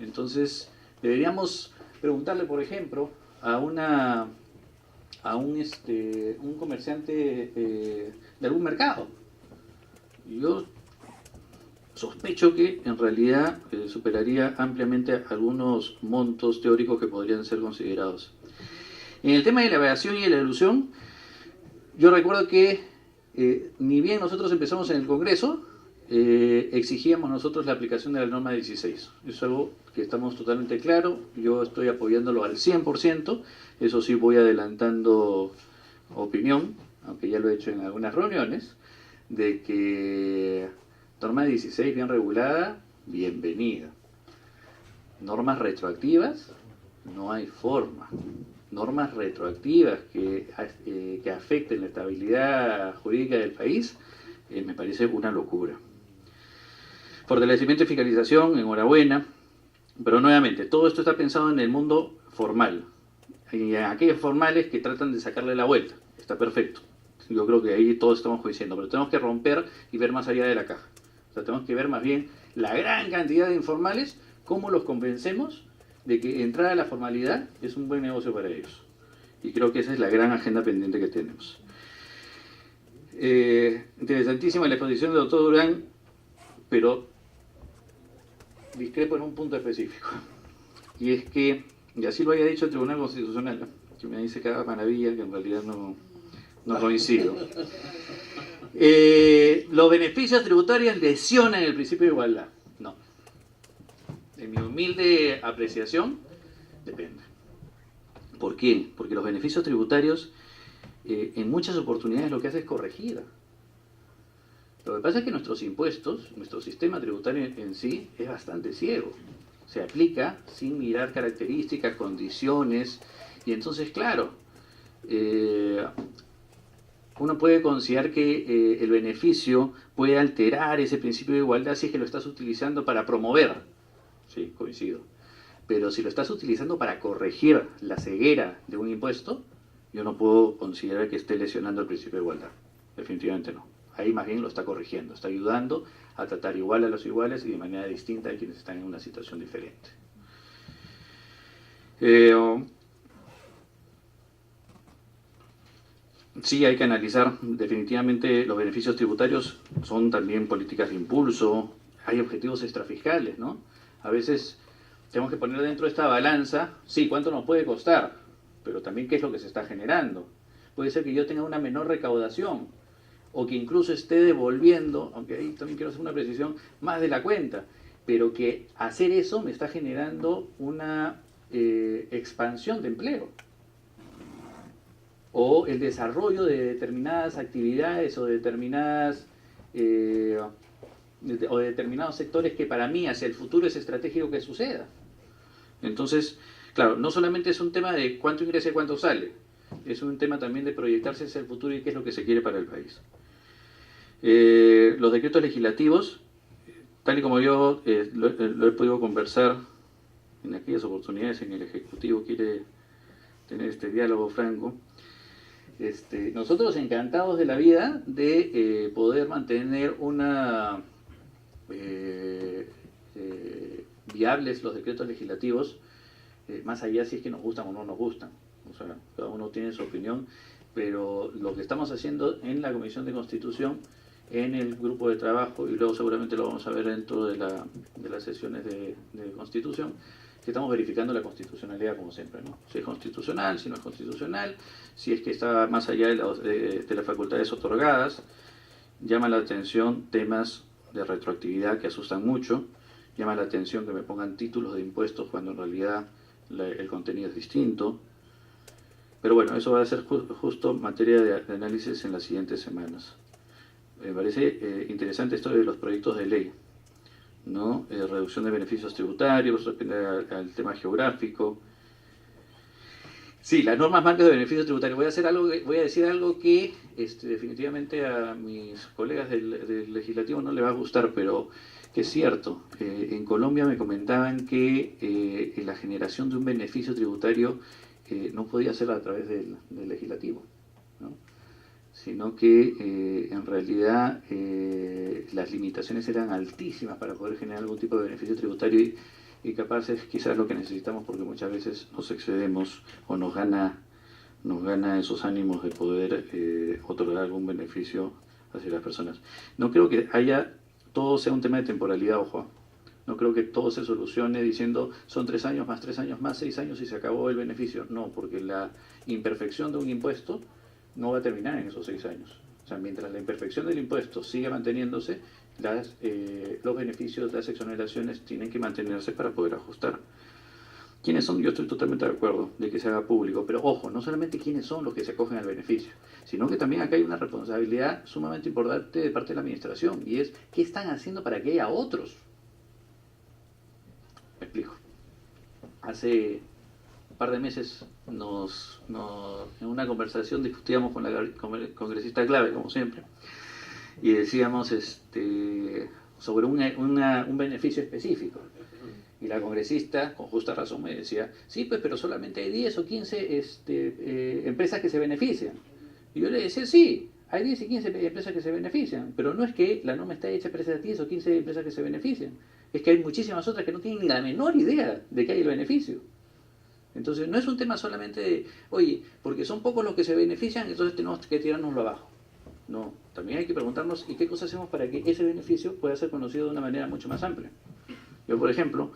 Entonces, deberíamos preguntarle, por ejemplo, a un comerciante de algún mercado. Yo sospecho que en realidad superaría ampliamente algunos montos teóricos que podrían ser considerados. En el tema de la evasión y la elusión, yo recuerdo que ni bien nosotros empezamos en el Congreso, exigíamos nosotros la aplicación de la norma 16. Eso es algo que estamos totalmente claro, yo estoy apoyándolo al 100%, eso sí voy adelantando opinión, aunque ya lo he hecho en algunas reuniones, de que norma 16 bien regulada, bienvenida. Normas retroactivas, no hay forma. Normas retroactivas que afecten la estabilidad jurídica del país, me parece una locura. Fortalecimiento y fiscalización, enhorabuena, pero nuevamente, todo esto está pensado en el mundo formal. Y en aquellos formales que tratan de sacarle la vuelta, está perfecto. Yo creo que ahí todos estamos coincidiendo, pero tenemos que romper y ver más allá de la caja. O sea, tenemos que ver más bien la gran cantidad de informales, cómo los convencemos de que entrar a la formalidad es un buen negocio para ellos. Y creo que esa es la gran agenda pendiente que tenemos. Interesantísima la exposición del doctor Durán, pero discrepo en un punto específico. Y es que, y así lo haya dicho el Tribunal Constitucional, que me dice cada maravilla que en realidad no coincido. Los beneficios tributarios lesionan el principio de igualdad. No. En mi humilde apreciación, depende. ¿Por qué? Porque los beneficios tributarios en muchas oportunidades lo que hace es corregir. Lo que pasa es que nuestros impuestos, nuestro sistema tributario en sí es bastante ciego. Se aplica sin mirar características, condiciones, y entonces, claro, uno puede considerar que el beneficio puede alterar ese principio de igualdad si es que lo estás utilizando para promover. Sí, coincido. Pero si lo estás utilizando para corregir la ceguera de un impuesto, yo no puedo considerar que esté lesionando el principio de igualdad. Definitivamente no. Ahí más bien lo está corrigiendo, está ayudando a tratar igual a los iguales y de manera distinta a quienes están en una situación diferente. Sí, hay que analizar, definitivamente los beneficios tributarios son también políticas de impulso, hay objetivos extrafiscales, ¿no? A veces tenemos que poner dentro de esta balanza, sí, cuánto nos puede costar, pero también qué es lo que se está generando. Puede ser que yo tenga una menor recaudación, o que incluso esté devolviendo, aunque ahí también quiero hacer una precisión, más de la cuenta, pero que hacer eso me está generando una expansión de empleo, o el desarrollo de determinadas actividades o de determinadas o de determinados sectores que para mí hacia el futuro es estratégico que suceda. Entonces, claro, no solamente es un tema de cuánto ingresa y cuánto sale, es un tema también de proyectarse hacia el futuro y qué es lo que se quiere para el país. Los decretos legislativos, tal y como yo lo he podido conversar en aquellas oportunidades en el Ejecutivo quiere tener este diálogo franco, nosotros encantados de la vida de poder mantener una viables los decretos legislativos, más allá si es que nos gustan o no nos gustan. O sea, cada uno tiene su opinión, pero lo que estamos haciendo en la Comisión de Constitución, en el grupo de trabajo, y luego seguramente lo vamos a ver dentro de las sesiones de Constitución, que estamos verificando la constitucionalidad como siempre, ¿no? Si es constitucional, si no es constitucional, si es que está más allá de las facultades otorgadas. Llama la atención temas de retroactividad que asustan mucho, llama la atención que me pongan títulos de impuestos cuando en realidad el contenido es distinto. Pero bueno, eso va a ser justo materia de análisis en las siguientes semanas. Me parece interesante esto de los proyectos de ley, ¿no? Reducción de beneficios tributarios, respecto al tema geográfico. Sí, las normas marcas de beneficios tributarios. Voy a decir algo que definitivamente a mis colegas del legislativo no les va a gustar, pero que es cierto. En Colombia me comentaban que la generación de un beneficio tributario no podía ser a través del legislativo, ¿no? Sino que en realidad las limitaciones eran altísimas para poder generar algún tipo de beneficio tributario y capaz es quizás lo que necesitamos, porque muchas veces nos excedemos o nos gana esos ánimos de poder otorgar algún beneficio hacia las personas. No creo que todo sea un tema de temporalidad, ojo. No creo que todo se solucione diciendo son 3 años más 3 años más 6 años y se acabó el beneficio. No, porque la imperfección de un impuesto no va a terminar en esos 6 años. O sea, mientras la imperfección del impuesto siga manteniéndose, los beneficios, las exoneraciones tienen que mantenerse para poder ajustar. ¿Quiénes son? Yo estoy totalmente de acuerdo de que se haga público, pero ojo, no solamente quiénes son los que se acogen al beneficio, sino que también acá hay una responsabilidad sumamente importante de parte de la administración, y es ¿qué están haciendo para que haya otros? Me explico. Hace un par de meses en una conversación discutíamos con la congresista clave, como siempre, y decíamos sobre un beneficio específico. Y la congresista, con justa razón, me decía, sí, pues, pero solamente hay 10 o 15 empresas que se benefician. Y yo le decía, sí, hay 10 y 15 empresas que se benefician, pero no es que la norma está hecha para esas 10 o 15 empresas que se benefician. Es que hay muchísimas otras que no tienen ni la menor idea de que hay el beneficio. Entonces, no es un tema solamente de, oye, porque son pocos los que se benefician, entonces tenemos que tirárnoslo abajo. No, también hay que preguntarnos, ¿y qué cosas hacemos para que ese beneficio pueda ser conocido de una manera mucho más amplia? Yo, por ejemplo,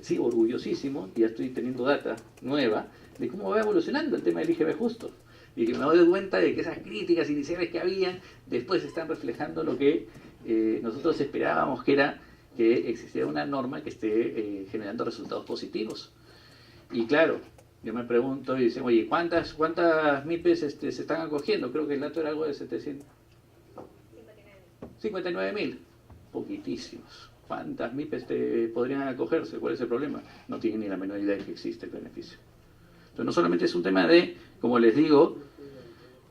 sí, orgullosísimo, y ya estoy teniendo data nueva de cómo va evolucionando el tema del IGB justo. Y que me doy cuenta de que esas críticas iniciales que habían, después están reflejando lo que nosotros esperábamos, que era que existiera una norma que esté generando resultados positivos. Y claro, yo me pregunto y dicen, oye, ¿cuántas MIPES se están acogiendo? Creo que el dato era algo de 59.000. Poquitísimos. ¿Cuántas MIPES podrían acogerse? ¿Cuál es el problema? No tienen ni la menor idea de que existe el beneficio. Entonces no solamente es un tema de, como les digo,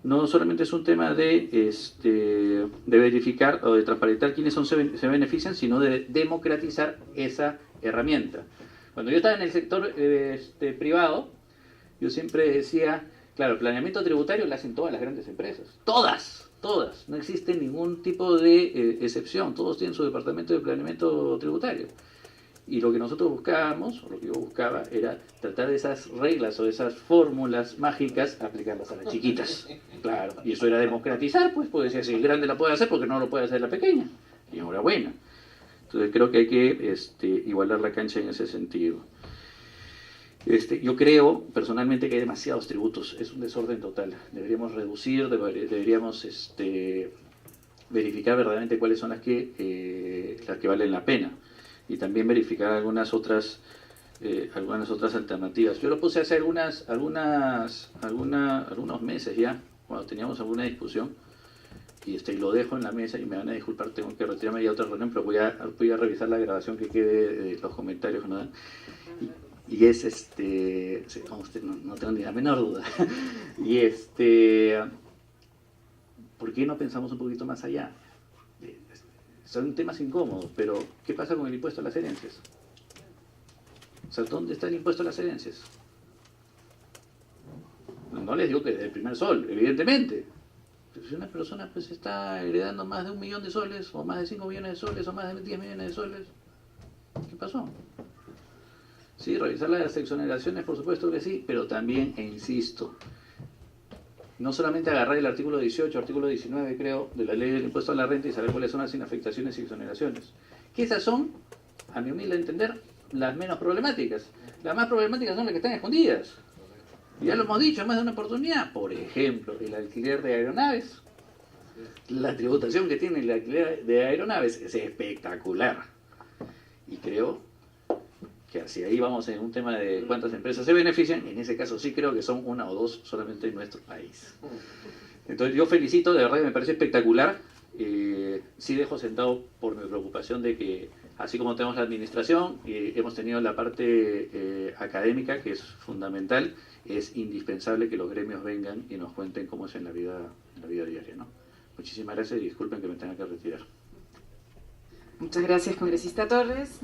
no solamente es un tema de verificar o de transparentar quiénes se benefician, sino de democratizar esa herramienta. Cuando yo estaba en el sector privado, yo siempre decía, claro, el planeamiento tributario lo hacen todas las grandes empresas. Todas. No existe ningún tipo de excepción. Todos tienen su departamento de planeamiento tributario. Y lo que nosotros buscábamos, o lo que yo buscaba, era tratar de esas reglas o de esas fórmulas mágicas, aplicarlas a las chiquitas. Claro, y eso era democratizar, pues decía, si el grande la puede hacer, porque no lo puede hacer la pequeña. Y enhorabuena. Entonces creo que hay que igualar la cancha en ese sentido. Yo creo personalmente que hay demasiados tributos, es un desorden total. Deberíamos reducir, deberíamos verificar verdaderamente cuáles son las que valen la pena, y también verificar algunas otras alternativas. Yo lo puse hace algunos meses ya, cuando teníamos alguna discusión, y lo dejo en la mesa, y me van a disculpar, tengo que retirarme ya a otra reunión, pero voy a revisar la grabación que quede de los comentarios que nos dan. Y es no tengo ni la menor duda. Y ¿por qué no pensamos un poquito más allá? Son temas incómodos, pero ¿qué pasa con el impuesto a las herencias? O sea, ¿dónde está el impuesto a las herencias? No les digo que desde el primer sol, evidentemente. Pero si una persona pues está heredando más de 1 millón de soles, o más de 5 millones de soles, o más de 10 millones de soles, ¿qué pasó? Sí, revisar las exoneraciones, por supuesto que sí, pero también, e insisto, no solamente agarrar el artículo 18, artículo 19, creo, de la ley del impuesto a la renta y saber cuáles son las inafectaciones y exoneraciones. Que esas son, a mi humilde entender, las menos problemáticas. Las más problemáticas son las que están escondidas. Ya lo hemos dicho en más de una oportunidad. Por ejemplo, el alquiler de aeronaves. La tributación que tiene el alquiler de aeronaves es espectacular. Y creo que hacia ahí vamos en un tema de cuántas empresas se benefician. En ese caso sí creo que son 1 o 2 solamente en nuestro país. Entonces yo felicito, de verdad que me parece espectacular. Sí dejo sentado por mi preocupación de que, así como tenemos la administración, hemos tenido la parte académica, que es fundamental, es indispensable que los gremios vengan y nos cuenten cómo es en la vida diaria, ¿no? Muchísimas gracias y disculpen que me tenga que retirar. Muchas gracias, congresista Torres.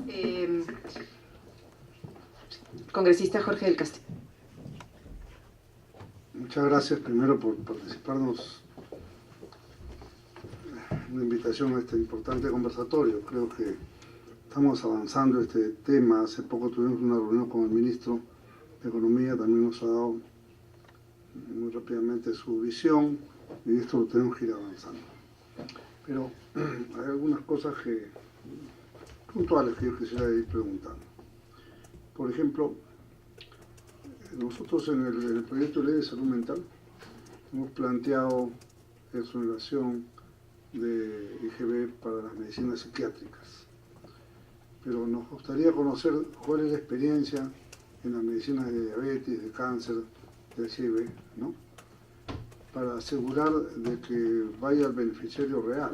Congresista Jorge del Castillo. Muchas gracias primero por participarnos una invitación a este importante conversatorio. Creo que estamos avanzando este tema. Hace poco tuvimos una reunión con el ministro de Economía, también nos ha dado muy rápidamente su visión y esto lo tenemos que ir avanzando. Pero hay algunas cosas puntuales que yo quisiera ir preguntando. Por ejemplo, nosotros en el proyecto de ley de salud mental hemos planteado exoneración de IGB para las medicinas psiquiátricas, pero nos gustaría conocer cuál es la experiencia en las medicinas de diabetes, de cáncer, de HIV, ¿no? Para asegurar de que vaya al beneficiario real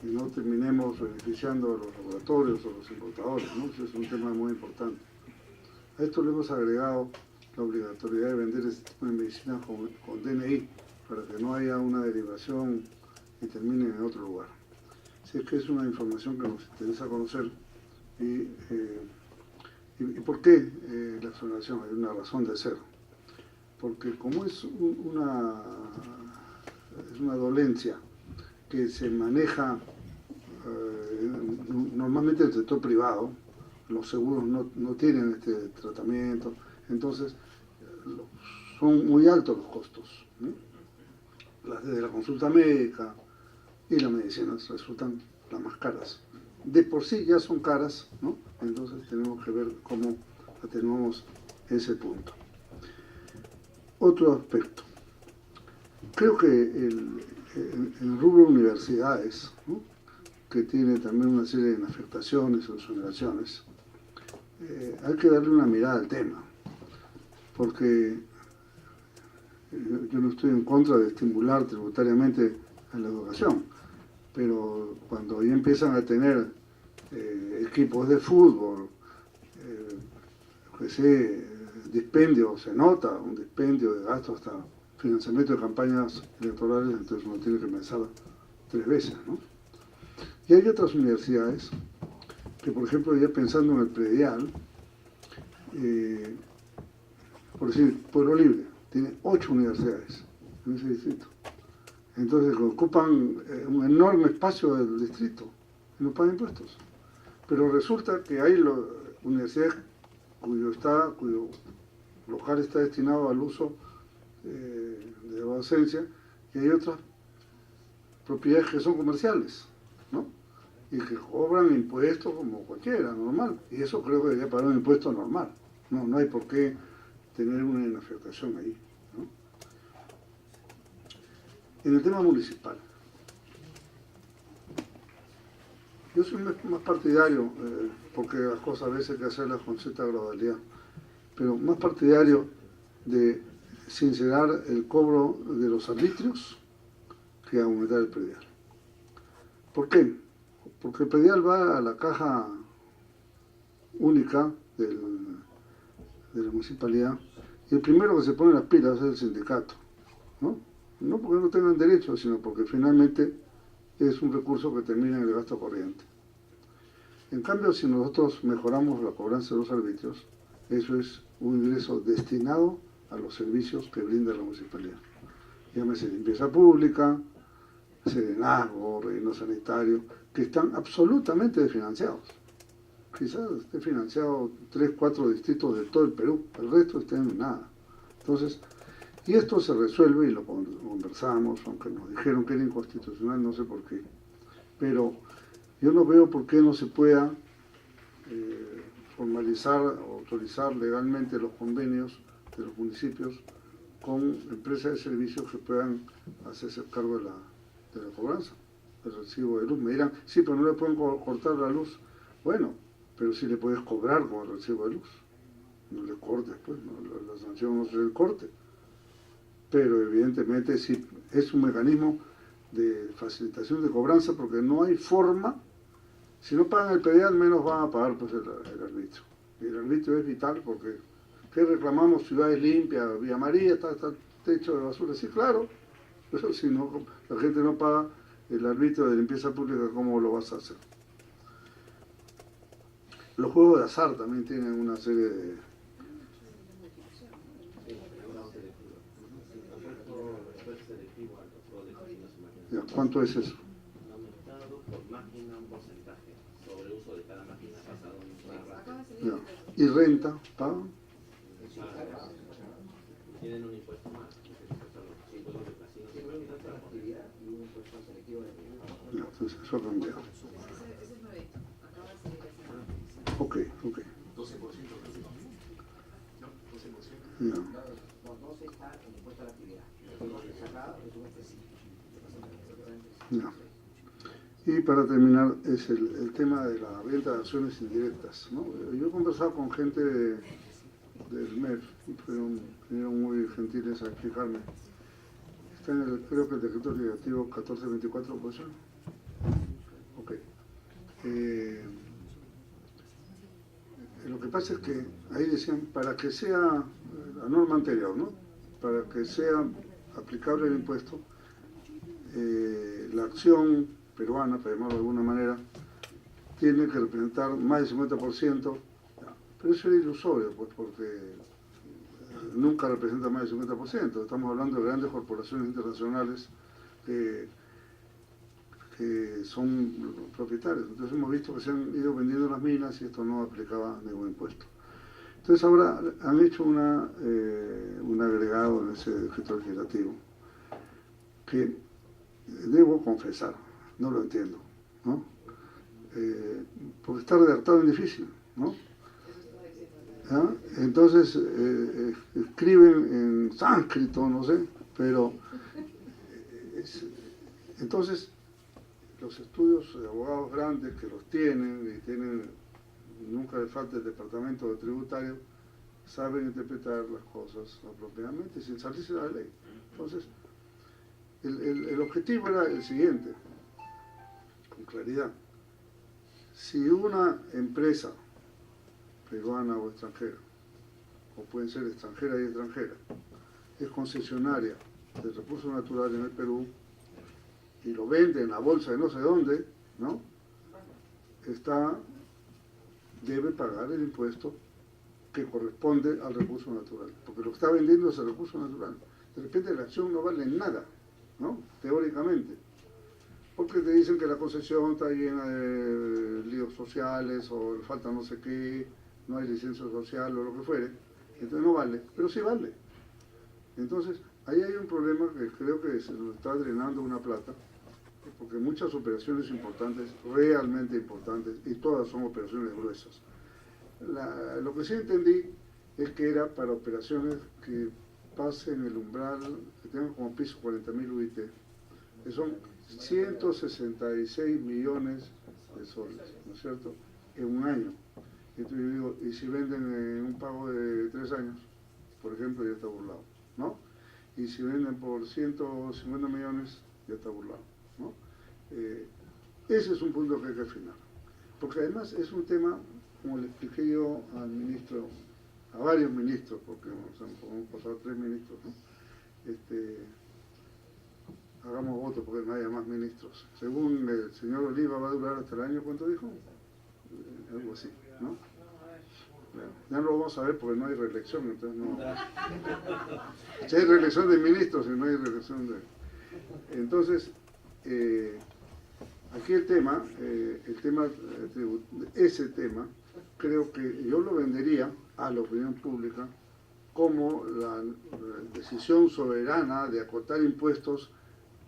y no terminemos beneficiando a los laboratorios o los importadores, ¿no? Ese es un tema muy importante. A esto le hemos agregado la obligatoriedad de vender este tipo de medicinas con DNI para que no haya una derivación y terminen en otro lugar. Así es que es una información que nos interesa conocer. ¿Y por qué la exoneración? Hay una razón de ser. Porque como es una dolencia que se maneja normalmente en el sector privado, los seguros no tienen este tratamiento, entonces son muy altos los costos, ¿no? Desde la consulta médica y las medicinas resultan las más caras. De por sí ya son caras, ¿no? Entonces tenemos que ver cómo atenuamos ese punto. Otro aspecto. Creo que el rubro universidades, ¿no? Que tiene también una serie de afectaciones o exoneraciones, hay que darle una mirada al tema, porque yo no estoy en contra de estimular tributariamente a la educación, pero cuando ya empiezan a tener equipos de fútbol, dispendio, se nota un dispendio de gastos hasta financiamiento de campañas electorales, entonces uno tiene que pensar 3 veces, ¿no? Y hay otras universidades que, por ejemplo, ya pensando en el predial, por decir, Pueblo Libre tiene 8 universidades en ese distrito. Entonces ocupan un enorme espacio del distrito y no pagan impuestos. Pero resulta que hay universidades cuyo local está destinado al uso de la docencia, y hay otras propiedades que son comerciales, ¿no? Y que cobran impuestos como cualquiera, normal. Y eso creo que debería pagar un impuesto normal. No hay por qué tener una inafectación ahí, ¿no? En el tema municipal, yo soy más partidario, porque las cosas a veces hay que hacerlas con cierta gradualidad, pero más partidario de sincerar el cobro de los arbitrios que aumentar el predial. ¿Por qué? Porque el predial va a la caja única de la municipalidad y el primero que se pone las pilas es el sindicato, ¿no? No porque no tengan derecho, sino porque finalmente es un recurso que termina en el gasto corriente. En cambio, si nosotros mejoramos la cobranza de los arbitrios, eso es un ingreso destinado a los servicios que brinda la municipalidad. Llámese limpieza pública, serenazgo, relleno sanitario, que están absolutamente desfinanciados. Quizás esté financiado 3, 4 distritos de todo el Perú, el resto está en nada. Entonces, y esto se resuelve y lo conversamos, aunque nos dijeron que era inconstitucional, no sé por qué. Pero yo no veo por qué no se pueda formalizar o autorizar legalmente los convenios de los municipios con empresas de servicios que puedan hacerse cargo de la cobranza, del recibo de luz. Me dirán, sí, pero no le pueden cortar la luz. Bueno, pero sí le puedes cobrar con el recibo de luz. No le cortes, pues, no, la sanción no es el corte. Pero evidentemente sí es un mecanismo de facilitación de cobranza, porque no hay forma, si no pagan el predial, menos van a pagar pues, el arbitrio. Y el arbitrio es vital porque, ¿qué reclamamos? Ciudades limpias, Villa María, está el techo de basura. Sí, claro, pero si no, la gente no paga el arbitrio de limpieza pública, ¿cómo lo vas a hacer? Los juegos de azar también tienen una serie de... ¿Cuánto es eso? Han aumentado por más máquina, un porcentaje sobre uso de cada máquina basado en una ratio. Ya. ¿Y renta? ¿Pagan? Tienen un impuesto más, que es el impuesto a los impuestos de casinos y máquinas para poner. Ya, entonces eso ha cambiado. Ese es nuevito. Acaba de salir ese. Ok. 12%. No, 12%. Ya. No, 12 está en impuesto a la actividad. Lo que sacado es un específico. Ya. Y para terminar, es el tema de la venta de acciones indirectas, ¿no? Yo he conversado con gente del MEF, y fueron muy gentiles a explicarme. Está en creo que el decreto legislativo 1424, ¿puede ser? Ok. Lo que pasa es que ahí decían, para que sea la norma anterior, ¿no? Para que sea aplicable el impuesto, la acción peruana, para llamarlo de alguna manera, tiene que representar más del 50%, pero eso es ilusorio, pues, porque nunca representa más del 50%. Estamos hablando de grandes corporaciones internacionales que son propietarios. Entonces hemos visto que se han ido vendiendo las minas y esto no aplicaba ningún impuesto. Entonces ahora han hecho un agregado en ese decreto legislativo que debo confesar, no lo entiendo, ¿no? Porque está redactado en difícil, ¿no? ¿Ah? Entonces escriben en sánscrito, no sé, pero entonces los estudios de abogados grandes que los tienen y nunca les falta el departamento de tributario, saben interpretar las cosas apropiadamente sin salirse de la ley. Entonces, el objetivo era el siguiente, con claridad. Si una empresa peruana o extranjera, o pueden ser extranjera y extranjera, es concesionaria de recursos naturales en el Perú y lo vende en la bolsa de no sé dónde, ¿no? Debe pagar el impuesto que corresponde al recurso natural, porque lo que está vendiendo es el recurso natural. De repente la acción no vale nada, ¿no? Teóricamente, porque te dicen que la concesión está llena de líos sociales o le falta no sé qué, no hay licencia social o lo que fuere, entonces no vale, pero sí vale. Entonces, ahí hay un problema que creo que se nos está drenando una plata, porque muchas operaciones importantes, realmente importantes, y todas son operaciones gruesas. Lo que sí entendí es que era para operaciones que pasen el umbral, que tengan como piso 40.000 UIT, que son 166 millones de soles, ¿no es cierto?, en un año. Entonces yo digo, y si venden un pago de 3 años, por ejemplo, ya está burlado, ¿no? Y si venden por 150 millones, ya está burlado, ¿no? Ese es un punto que hay que afinar, porque además es un tema, como le expliqué yo al ministro, a varios ministros, porque hemos pasado 3 ministros, ¿no? Hagamos voto porque no haya más ministros. Según el señor Oliva va a durar hasta el año, ¿cuánto dijo? Algo así, ¿no? Bueno, ya no lo vamos a ver porque no hay reelección, entonces no. Si hay reelección de ministros y no hay reelección de. Entonces, aquí ese tema, creo que yo lo vendería a la opinión pública como la decisión soberana de acotar impuestos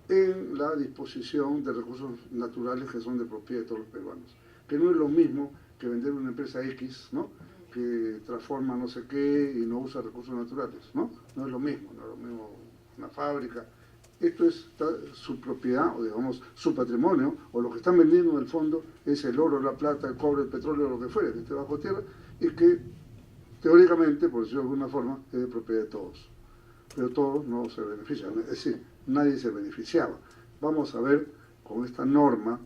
en la disposición de recursos naturales que son de propiedad de todos los peruanos. Que no es lo mismo que vender una empresa X, ¿no?, que transforma no sé qué y no usa recursos naturales, ¿no? No es lo mismo una fábrica. Esto es su propiedad, o digamos, su patrimonio, o lo que están vendiendo en el fondo es el oro, la plata, el cobre, el petróleo, lo que fuere, que esté bajo tierra, y que teóricamente, por decirlo de alguna forma, es de propiedad de todos. Pero todos no se benefician, es decir, nadie se beneficiaba. Vamos a ver con esta norma,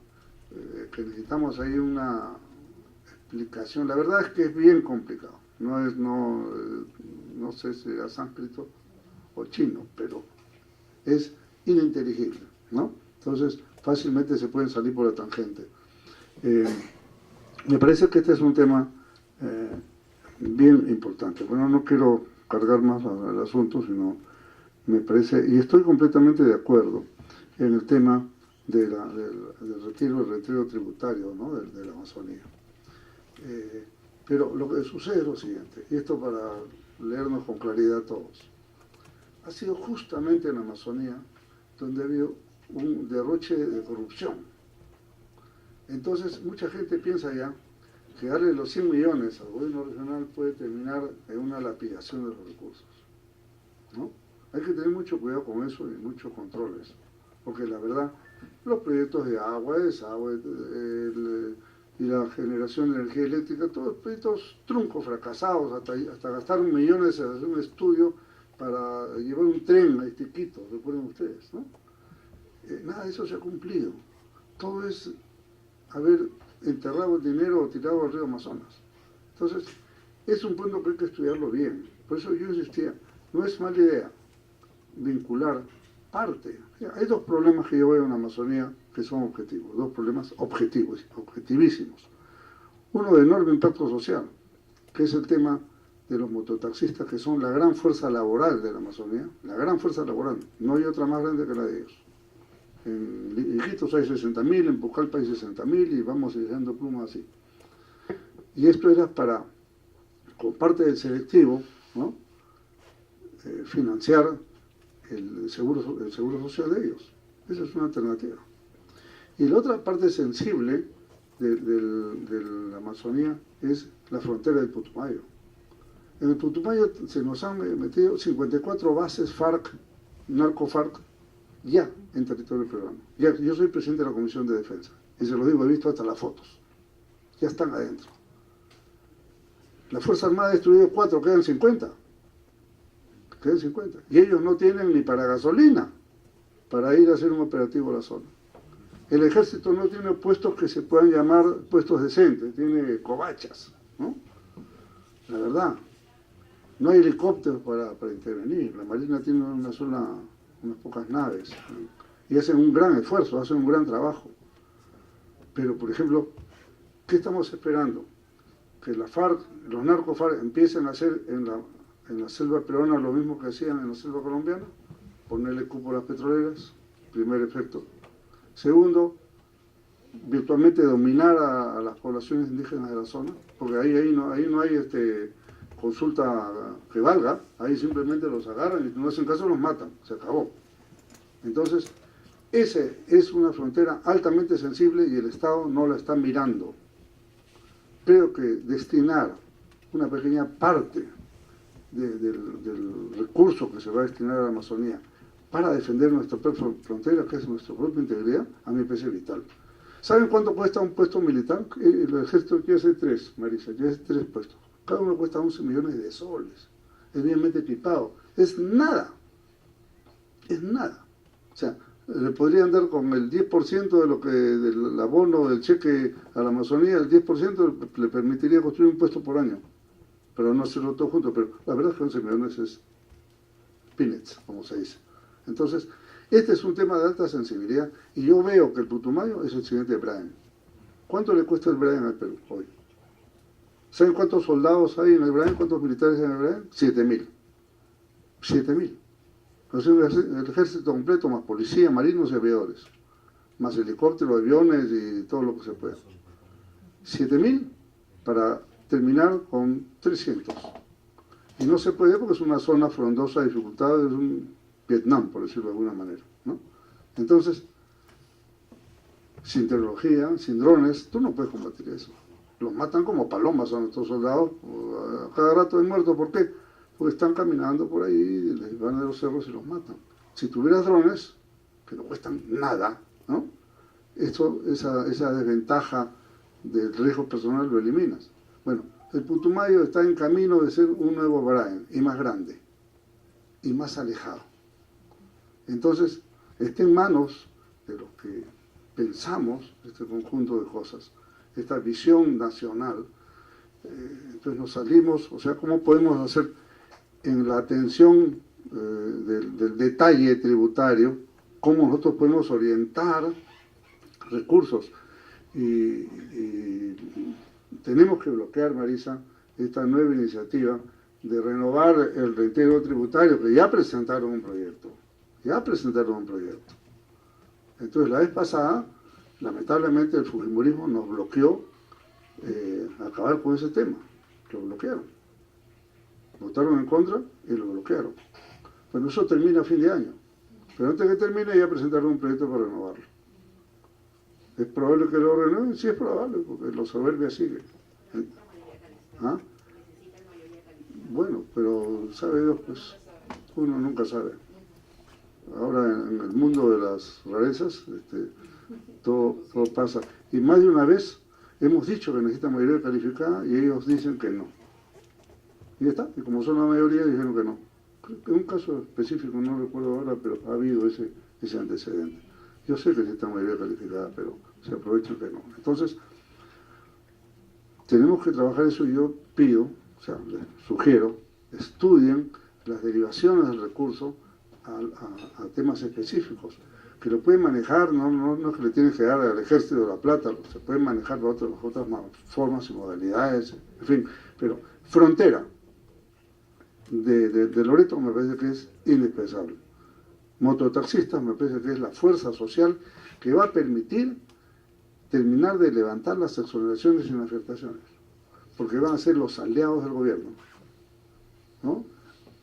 que necesitamos ahí una explicación. La verdad es que es bien complicado, no sé si era sánscrito o chino, pero es ininteligible, ¿no? Entonces fácilmente se pueden salir por la tangente. Me parece que este es un tema bien importante. Bueno, no quiero cargar más al asunto, sino me parece, y estoy completamente de acuerdo en el tema del retiro tributario, ¿no? de la Amazonía. Pero lo que sucede es lo siguiente, y esto para leernos con claridad a todos. Ha sido justamente en la Amazonía donde ha habido un derroche de corrupción. Entonces, mucha gente piensa ya que darle los 100 millones al gobierno regional puede terminar en una lapidación de los recursos, ¿no? Hay que tener mucho cuidado con eso y muchos controles, porque la verdad, los proyectos de agua, desagüe, y la generación de energía eléctrica, todos proyectos truncos, fracasados, hasta gastar millones en hacer un estudio para llevar un tren a Iquitos, recuerden ustedes, ¿no? Nada de eso se ha cumplido. Todo es haber enterrado el dinero o tirado al río Amazonas. Entonces, es un punto que hay que estudiarlo bien. Por eso yo insistía, no es mala idea vincular parte. Hay dos problemas que yo veo en la Amazonía que son objetivos, dos problemas objetivos, objetivísimos. Uno de enorme impacto social, que es el tema de los mototaxistas, que son la gran fuerza laboral de la Amazonía, la gran fuerza laboral, no hay otra más grande que la de ellos. En Iquitos hay 60.000, en Pucallpa hay 60.000 y vamos dejando plumas así. Y esto era para, con parte del selectivo, ¿no? Financiar el seguro social de ellos. Esa es una alternativa. Y la otra parte sensible de la Amazonía es la frontera del Putumayo. En el Putumayo se nos han metido 54 bases FARC, narco-FARC, ya en territorio peruano. Ya, yo soy presidente de la Comisión de Defensa, y se lo digo, he visto hasta las fotos. Ya están adentro. La Fuerza Armada ha destruido 4, quedan 50. Quedan 50. Y ellos no tienen ni para gasolina para ir a hacer un operativo a la zona. El ejército no tiene puestos que se puedan llamar puestos decentes, tiene covachas, ¿no? La verdad. No hay helicópteros para intervenir. La Marina tiene unas pocas naves. Y hacen un gran esfuerzo, hacen un gran trabajo. Pero, por ejemplo, ¿qué estamos esperando? Que la FARC, los narco-FARC empiecen a hacer en la selva peruana lo mismo que hacían en la selva colombiana, ponerle cupo a las petroleras, primer efecto. Segundo, virtualmente dominar a las poblaciones indígenas de la zona, porque ahí no hay consulta que valga, ahí simplemente los agarran y si no hacen caso los matan, se acabó. Entonces, esa es una frontera altamente sensible y el Estado no la está mirando. Creo que destinar una pequeña parte del recurso que se va a destinar a la Amazonía para defender nuestra propia frontera, que es nuestra propia integridad, a mí me parece vital. ¿Saben cuánto cuesta un puesto militar? El ejército quiere hacer 3, Marisa, quiere hacer 3 puestos. Cada uno cuesta 11 millones de soles. Es biemente equipado. Es nada. Es nada. O sea, le podrían dar con el 10% de lo que del abono del cheque a la Amazonía, el 10% le permitiría construir un puesto por año. Pero no hacerlo todo junto. Pero la verdad es que 11 millones es peanuts, como se dice. Entonces, este es un tema de alta sensibilidad y yo veo que el Putumayo es el siguiente Brian. ¿Cuánto le cuesta el Brian al Perú hoy? ¿Saben cuántos soldados hay en el Brian? ¿Cuántos militares hay en el Brian? 7.000. 7.000. O sea, el ejército completo, más policía, marinos y aviadores. Más helicópteros, aviones y todo lo que se pueda. 7.000 para terminar con 300. Y no se puede porque es una zona frondosa de dificultades, es un Vietnam, por decirlo de alguna manera, ¿no? Entonces, sin tecnología, sin drones, tú no puedes combatir eso. Los matan como palomas a nuestros soldados, a cada rato de muertos. ¿Por qué? Porque están caminando por ahí, les van de los cerros y los matan. Si tuvieras drones, que no cuestan nada, ¿no? Esa desventaja del riesgo personal lo eliminas. Bueno, el Putumayo está en camino de ser un nuevo Brian, y más grande, y más alejado. Entonces, está en manos de los que pensamos este conjunto de cosas, esta visión nacional. Entonces nos salimos, o sea, ¿cómo podemos hacer en la atención del detalle tributario, cómo nosotros podemos orientar recursos? Y tenemos que bloquear, Marisa, esta nueva iniciativa de renovar el reintegro tributario, que ya presentaron un proyecto. Entonces, la vez pasada, lamentablemente, el fujimorismo nos bloqueó acabar con ese tema. Lo bloquearon. Votaron en contra y lo bloquearon. Bueno, eso termina a fin de año. Pero antes que termine ya presentaron un proyecto para renovarlo. ¿Es probable que lo renueven? Sí, es probable, porque la soberbia sigue. ¿Ah? Bueno, pero sabe Dios, pues uno nunca sabe. Ahora en el mundo de las rarezas, todo pasa. Y más de una vez hemos dicho que necesitan mayoría calificada y ellos dicen que no. Y ya está, y como son la mayoría dijeron que no. En un caso específico, no recuerdo ahora, pero ha habido ese antecedente. Yo sé que necesitan mayoría calificada, pero se aprovechan que no. Entonces, tenemos que trabajar eso y yo pido, o sea, les sugiero, estudien las derivaciones del recurso a temas específicos, que lo pueden manejar, no es que le tienen que dar al Ejército de la Plata, se pueden manejar de otras formas y modalidades, en fin, pero frontera de Loreto me parece que es indispensable. Mototaxistas me parece que es la fuerza social que va a permitir terminar de levantar las exoneraciones y las afectaciones, porque van a ser los aliados del gobierno, ¿no?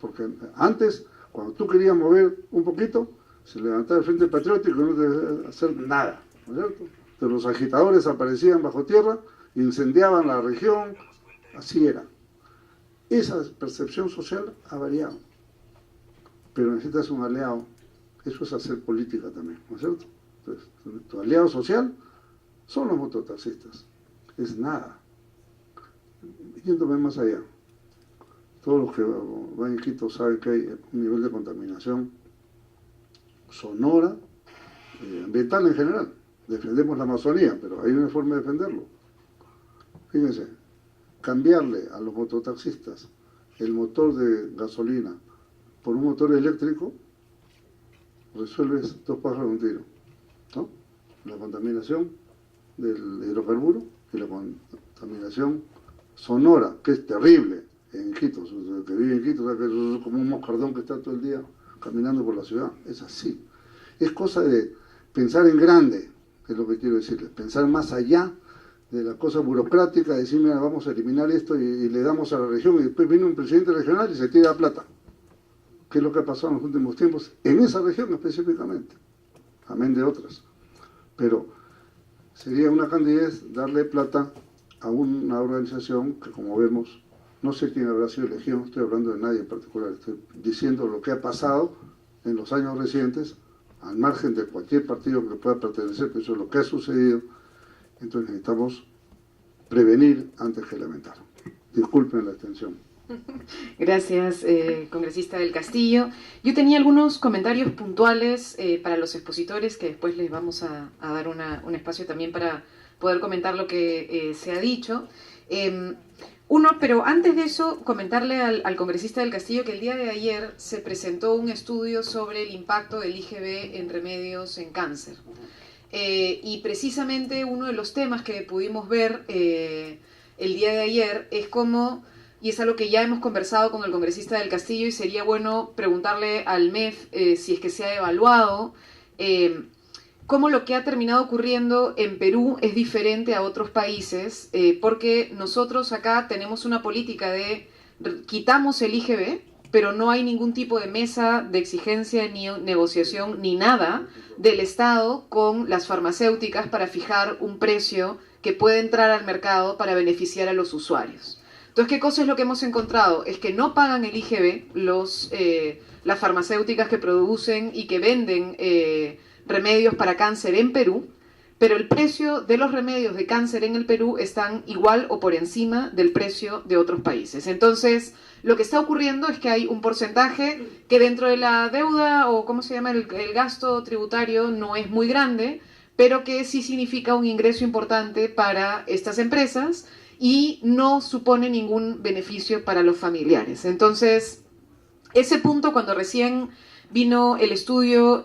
Porque antes, cuando tú querías mover un poquito, se levantaba el Frente Patriótico y no te debía hacer nada, ¿no es cierto? Entonces los agitadores aparecían bajo tierra, incendiaban la región, así era. Esa percepción social ha variado, pero necesitas un aliado. Eso es hacer política también, ¿no es cierto? Entonces, tu aliado social son los mototaxistas, es nada. Yéndome más allá, todos los que van en Quito saben que hay un nivel de contaminación sonora, ambiental en general. Defendemos la Amazonía, pero hay una forma de defenderlo. Fíjense, cambiarle a los mototaxistas el motor de gasolina por un motor eléctrico, resuelves dos pájaros de un tiro, ¿no? La contaminación del hidrocarburo y la contaminación sonora, que es terrible en Quito. El que vive en Quito sabe que eso es como un moscardón que está todo el día caminando por la ciudad. Es así. Es cosa de pensar en grande, es lo que quiero decirles, pensar más allá de la cosa burocrática, decir, mira, vamos a eliminar esto y le damos a la región, y después viene un presidente regional y se tira plata, que es lo que ha pasado en los últimos tiempos, en esa región específicamente, amén de otras. Pero sería una candidez darle plata a una organización que, como vemos, no sé quién habrá sido elegido, no estoy hablando de nadie en particular, estoy diciendo lo que ha pasado en los años recientes, al margen de cualquier partido que pueda pertenecer, pero eso es lo que ha sucedido. Entonces necesitamos prevenir antes que lamentar. Disculpen la extensión. Gracias, congresista del Castillo. Yo tenía algunos comentarios puntuales para los expositores, que después les vamos a dar un espacio también para poder comentar lo que se ha dicho. Pero antes de eso, comentarle al congresista del Castillo que el día de ayer se presentó un estudio sobre el impacto del IGB en remedios en cáncer. Y precisamente uno de los temas que pudimos ver el día de ayer es cómo, y es algo que ya hemos conversado con el congresista del Castillo y sería bueno preguntarle al MEF si es que se ha evaluado, cómo lo que ha terminado ocurriendo en Perú es diferente a otros países, porque nosotros acá tenemos una política de quitamos el IGB, pero no hay ningún tipo de mesa de exigencia, ni negociación, ni nada del Estado con las farmacéuticas para fijar un precio que puede entrar al mercado para beneficiar a los usuarios. Entonces, ¿qué cosa es lo que hemos encontrado? Es que no pagan el IGB las farmacéuticas que producen y que venden remedios para cáncer en Perú, pero el precio de los remedios de cáncer en el Perú están igual o por encima del precio de otros países. Entonces, lo que está ocurriendo es que hay un porcentaje que dentro de la deuda, o cómo se llama, el gasto tributario no es muy grande, pero que sí significa un ingreso importante para estas empresas y no supone ningún beneficio para los familiares. Entonces, ese punto, cuando recién vino el estudio,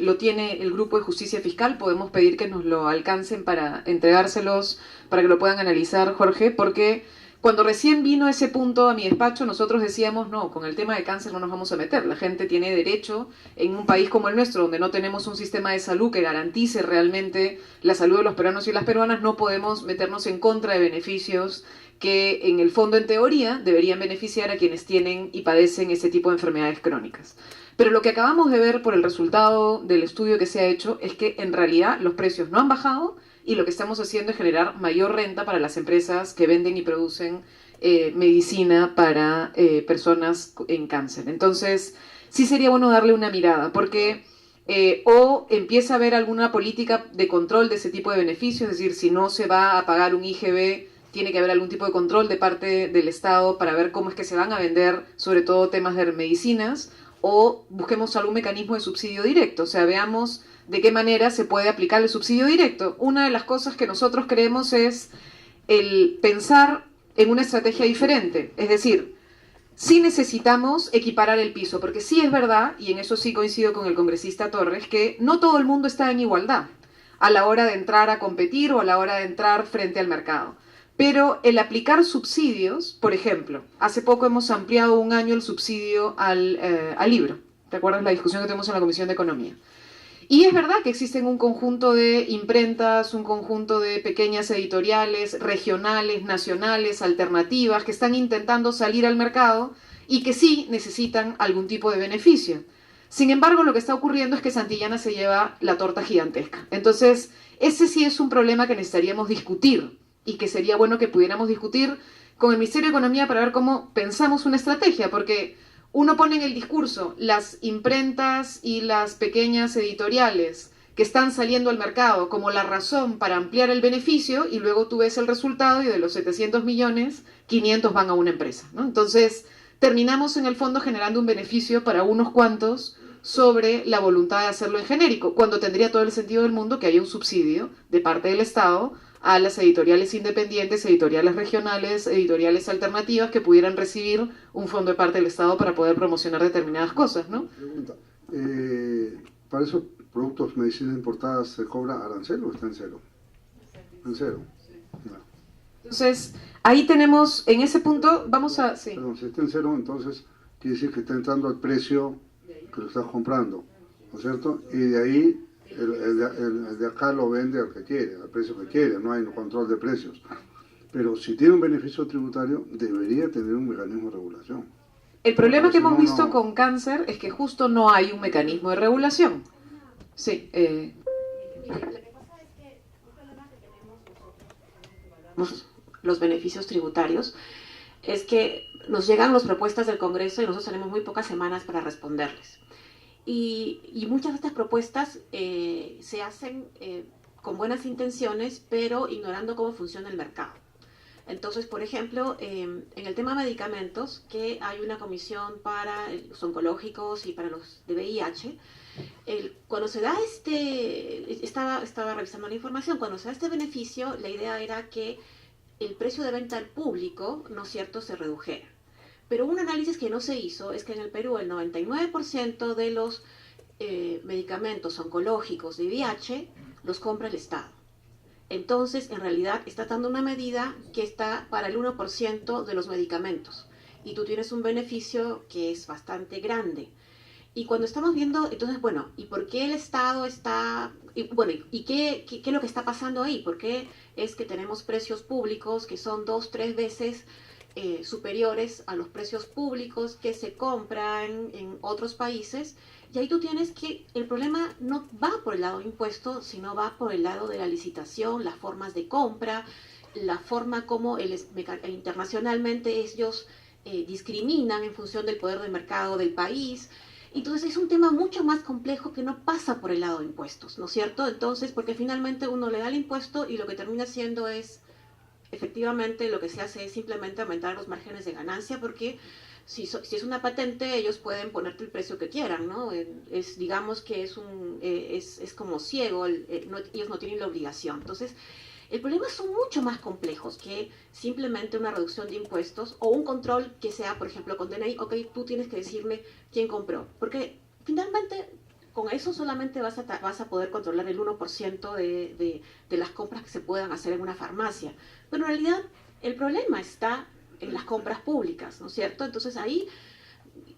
lo tiene el Grupo de Justicia Fiscal, podemos pedir que nos lo alcancen para entregárselos, para que lo puedan analizar, Jorge, porque Cuando recién vino ese punto a mi despacho, nosotros decíamos, no, con el tema de cáncer no nos vamos a meter. La gente tiene derecho, en un país como el nuestro, donde no tenemos un sistema de salud que garantice realmente la salud de los peruanos y las peruanas, no podemos meternos en contra de beneficios que en el fondo, en teoría, deberían beneficiar a quienes tienen y padecen ese tipo de enfermedades crónicas. Pero lo que acabamos de ver por el resultado del estudio que se ha hecho es que en realidad los precios no han bajado, y lo que estamos haciendo es generar mayor renta para las empresas que venden y producen medicina para personas en cáncer. Entonces, sí sería bueno darle una mirada, porque o empieza a haber alguna política de control de ese tipo de beneficios, es decir, si no se va a pagar un IGB, tiene que haber algún tipo de control de parte del Estado para ver cómo es que se van a vender, sobre todo temas de medicinas, o busquemos algún mecanismo de subsidio directo, o sea, veamos de qué manera se puede aplicar el subsidio directo. Una de las cosas que nosotros creemos es el pensar en una estrategia diferente, es decir, sí necesitamos equiparar el piso, porque sí es verdad, y en eso sí coincido con el congresista Torres, que no todo el mundo está en igualdad a la hora de entrar a competir o a la hora de entrar frente al mercado. Pero el aplicar subsidios, por ejemplo, hace poco hemos ampliado un año el subsidio al libro. ¿Te acuerdas la discusión que tuvimos en la Comisión de Economía? Y es verdad que existen un conjunto de imprentas, un conjunto de pequeñas editoriales, regionales, nacionales, alternativas, que están intentando salir al mercado y que sí necesitan algún tipo de beneficio. Sin embargo, lo que está ocurriendo es que Santillana se lleva la torta gigantesca. Entonces, ese sí es un problema que necesitaríamos discutir y que sería bueno que pudiéramos discutir con el Ministerio de Economía para ver cómo pensamos una estrategia, porque uno pone en el discurso las imprentas y las pequeñas editoriales que están saliendo al mercado como la razón para ampliar el beneficio, y luego tú ves el resultado y de los 700 millones, 500 van a una empresa, ¿no? Entonces, terminamos en el fondo generando un beneficio para unos cuantos sobre la voluntad de hacerlo en genérico, cuando tendría todo el sentido del mundo que haya un subsidio de parte del Estado a las editoriales independientes, editoriales regionales, editoriales alternativas que pudieran recibir un fondo de parte del Estado para poder promocionar determinadas cosas, ¿no? Pregunta, ¿para esos productos medicinas importadas se cobra arancel o está en cero? En cero. No. Entonces, ahí tenemos, en ese punto, vamos a... Sí. Perdón, si está en cero, entonces quiere decir que está entrando al precio que lo estás comprando, ¿no es cierto? Y de ahí el de acá lo vende al que quiere, al precio que quiere, no hay control de precios. Pero si tiene un beneficio tributario, debería tener un mecanismo de regulación. El problema que hemos no, visto no. con cáncer es que justo no hay un mecanismo de regulación. Sí. Mire, lo que pasa es que un problema que tenemos nosotros, los beneficios tributarios, es que nos llegan las propuestas del Congreso y nosotros tenemos muy pocas semanas para responderles. Y muchas de estas propuestas se hacen con buenas intenciones, pero ignorando cómo funciona el mercado. Entonces, por ejemplo, en el tema de medicamentos, que hay una comisión para los oncológicos y para los de VIH, cuando se da estaba revisando la información, cuando se da este beneficio, la idea era que el precio de venta al público, ¿no es cierto?, se redujera. Pero un análisis que no se hizo es que en el Perú el 99% de los medicamentos oncológicos de VIH los compra el Estado. Entonces, en realidad, está dando una medida que está para el 1% de los medicamentos. Y tú tienes un beneficio que es bastante grande. Y cuando estamos viendo, entonces, bueno, ¿y por qué el Estado está...? ¿Y qué es lo que está pasando ahí? ¿Por qué es que tenemos precios públicos que son 2-3 veces superiores a los precios públicos que se compran en otros países? Y ahí tú tienes que el problema no va por el lado de impuestos, sino va por el lado de la licitación, las formas de compra, la forma como internacionalmente ellos discriminan en función del poder de mercado del país. Entonces es un tema mucho más complejo que no pasa por el lado de impuestos, ¿no es cierto? Entonces, porque finalmente uno le da el impuesto y lo que termina haciendo es, efectivamente, lo que se hace es simplemente aumentar los márgenes de ganancia, porque si es una patente, ellos pueden ponerte el precio que quieran, ¿no? Digamos que es como ciego, ellos no tienen la obligación. Entonces, el problema son mucho más complejos que simplemente una reducción de impuestos o un control que sea, por ejemplo, con DNI, ok, tú tienes que decirme quién compró. Porque finalmente con eso solamente vas a poder controlar el 1% de las compras que se puedan hacer en una farmacia. Pero en realidad el problema está en las compras públicas, ¿no es cierto? Entonces ahí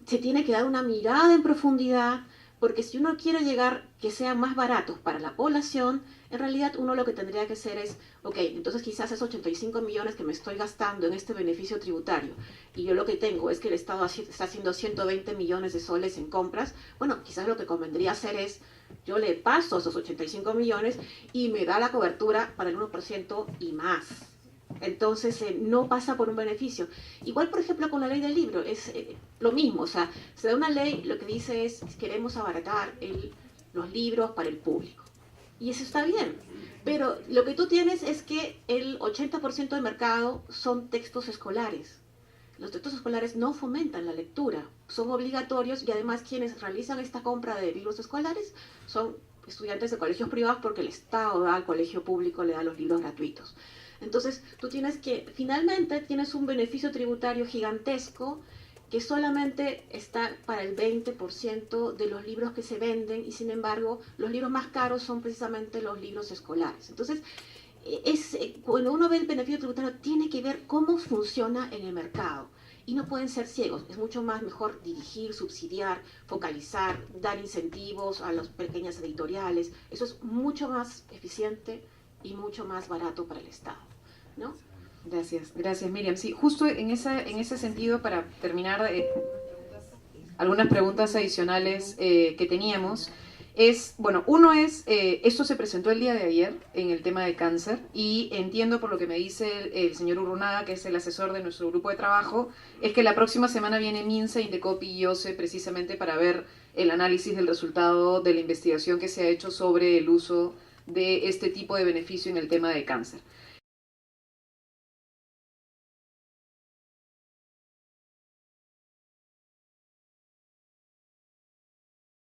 se tiene que dar una mirada en profundidad, porque si uno quiere llegar que sean más baratos para la población, en realidad uno lo que tendría que hacer es, ok, entonces quizás esos 85 millones que me estoy gastando en este beneficio tributario, y yo lo que tengo es que el Estado está haciendo 120 millones de soles en compras, bueno, quizás lo que convendría hacer es, yo le paso esos 85 millones y me da la cobertura para el 1% y más. Entonces no pasa por un beneficio. Igual, por ejemplo, con la ley del libro, es lo mismo, o sea, se da una ley, lo que dice es, queremos abaratar los libros para el público. Y eso está bien, pero lo que tú tienes es que el 80% del mercado son textos escolares. Los textos escolares no fomentan la lectura, son obligatorios y además quienes realizan esta compra de libros escolares son estudiantes de colegios privados porque el Estado da al colegio público, le da los libros gratuitos. Entonces, tú finalmente tienes un beneficio tributario gigantesco que solamente está para el 20% de los libros que se venden y sin embargo los libros más caros son precisamente los libros escolares. Entonces, cuando uno ve el beneficio tributario tiene que ver cómo funciona en el mercado y no pueden ser ciegos, es mucho más mejor dirigir, subsidiar, focalizar, dar incentivos a las pequeñas editoriales, eso es mucho más eficiente y mucho más barato para el Estado, ¿no? Gracias Miriam. Sí, justo en ese sentido, para terminar, algunas preguntas adicionales que teníamos, uno es, esto se presentó el día de ayer en el tema de cáncer y entiendo por lo que me dice el señor Urrunaga, que es el asesor de nuestro grupo de trabajo, es que la próxima semana viene Minsa, Indecopi y IOCE precisamente para ver el análisis del resultado de la investigación que se ha hecho sobre el uso de este tipo de beneficio en el tema de cáncer.